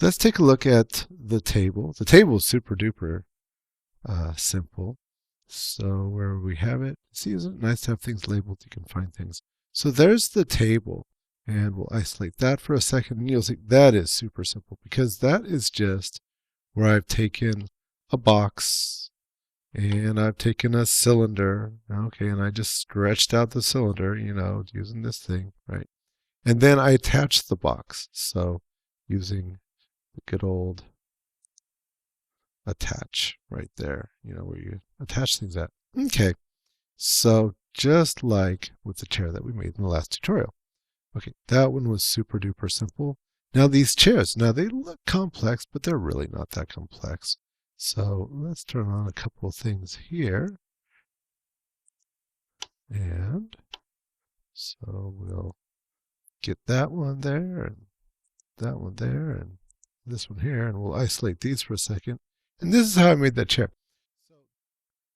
Let's take a look at the table. The table is super duper simple. So where we have it, see, isn't it nice to have things labeled? You can find things. So there's the table, and we'll isolate that for a second, and you'll see that is super simple because that is just where I've taken a box and I've taken a cylinder, okay, and I just stretched out the cylinder, using this thing, right? And then I attached the box. So using the good old attach right there, where you attach things at. Okay, so just like with the chair that we made in the last tutorial. Okay, that one was super duper simple. Now these chairs, now they look complex, but they're really not that complex. So let's turn on a couple of things here. And so we'll get that one there, and that one there, and this one here, and we'll isolate these for a second. And this is how I made that chair.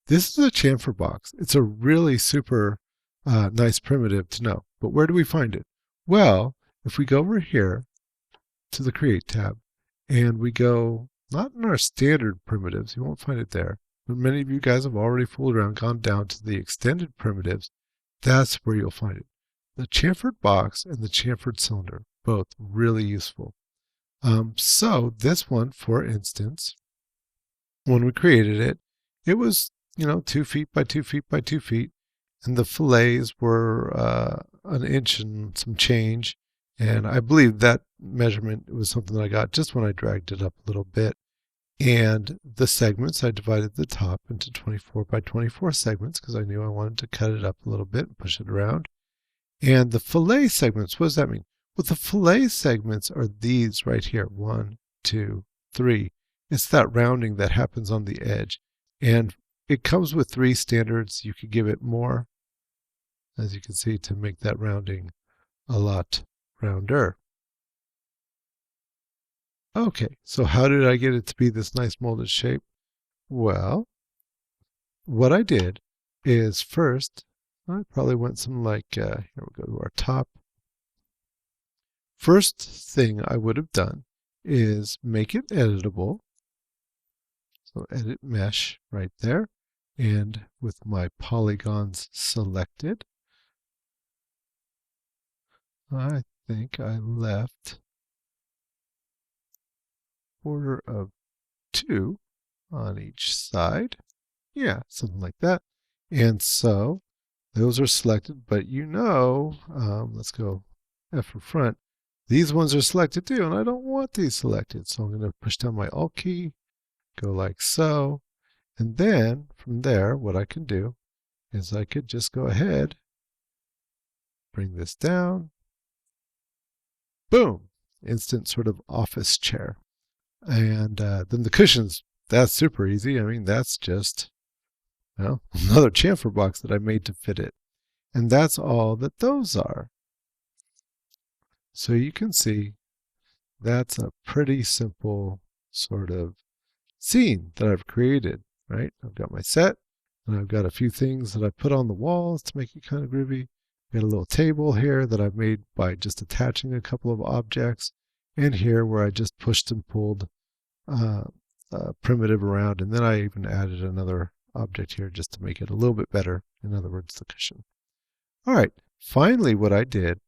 This is a chamfer box. It's a really super nice primitive to know. But where do we find it? Well, if we go over here to the Create tab, and we go, not in our standard primitives, you won't find it there, but many of you guys have already fooled around, gone down to the extended primitives. That's where you'll find it. The chamfered box and the chamfered cylinder, both really useful. So this one, for instance, when we created it, it was 2 feet by 2 feet by 2 feet, and the fillets were an inch and some change. And I believe that measurement was something that I got just when I dragged it up a little bit. And the segments, I divided the top into 24 by 24 segments because I knew I wanted to cut it up a little bit and push it around. And the fillet segments, what does that mean? Well, the fillet segments are these right here, 1, 2, 3. It's that rounding that happens on the edge. And it comes with 3 standards. You could give it more, as you can see, to make that rounding a lot rounder. Okay, so how did I get it to be this nice molded shape? Well, what I did is first, I probably went something like, here we go to our top. First thing I would have done is make it editable. So edit mesh right there. And with my polygons selected, I think I left order of 2 on each side. Yeah, something like that. And so those are selected, but let's go F for front. These ones are selected too, and I don't want these selected. So I'm going to push down my Alt key, go like so. And then from there, what I can do is I could just go ahead, bring this down. Boom! Instant sort of office chair. And then the cushions, that's super easy. I mean, that's just another chamfer box that I made to fit it. And that's all that those are. So you can see that's a pretty simple sort of scene that I've created, right? I've got my set, and I've got a few things that I put on the walls to make it kind of groovy. I've got a little table here that I've made by just attaching a couple of objects, and here where I just pushed and pulled primitive around, and then I even added another object here just to make it a little bit better. In other words, the cushion. All right, finally what I did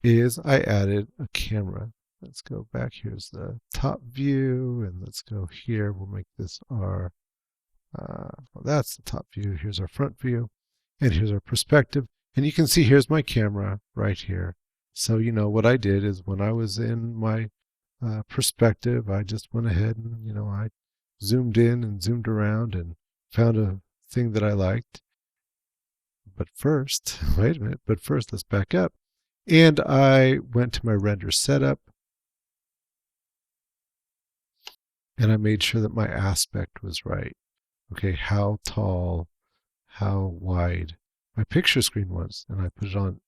is I added a camera. Let's go back. Here's the top view, and let's go here. We'll make this our, well, that's the top view. Here's our front view, and here's our perspective. And you can see here's my camera right here. So what I did is when I was in my perspective, I just went ahead and I zoomed in and zoomed around and found a thing that I liked. But first, wait a minute, but first let's back up. And I went to my render setup, and I made sure that my aspect was right. Okay, how tall, how wide my picture screen was. And I put it on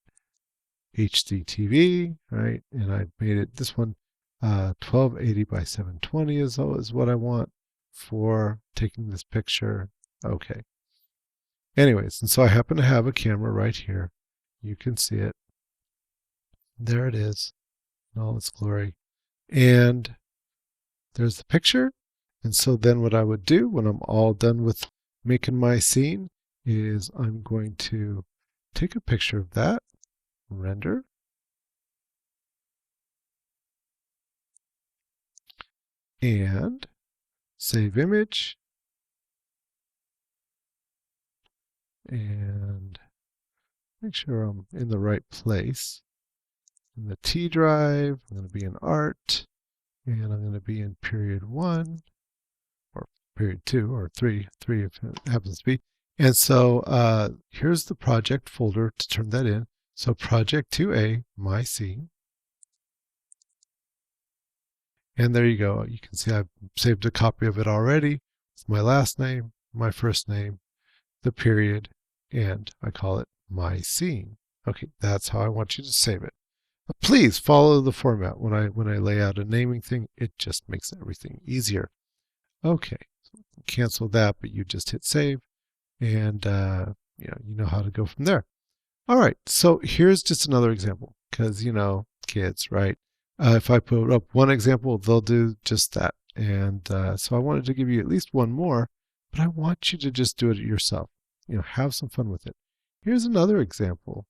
HDTV, right? And I made it, this one, 1280 by 720 is what I want for taking this picture. Okay. Anyways, and so I happen to have a camera right here. You can see it. There it is in all its glory. And there's the picture. And so then what I would do when I'm all done with making my scene is I'm going to take a picture of that, render, and save image, and make sure I'm in the right place. In the T drive, I'm going to be in art, and I'm going to be in period 1, or period 2, or 3 if it happens to be. And so here's the project folder to turn that in. So project 2A, my scene. And there you go. You can see I've saved a copy of it already. It's my last name, my first name, the period, and I call it my scene. Okay, that's how I want you to save it. But please follow the format. When I lay out a naming thing, it just makes everything easier. Okay, so cancel that, but you just hit save, and you know how to go from there. All right, so here's just another example, because kids, right? If I put up one example, they'll do just that. And so I wanted to give you at least one more, but I want you to just do it yourself. Have some fun with it. Here's another example.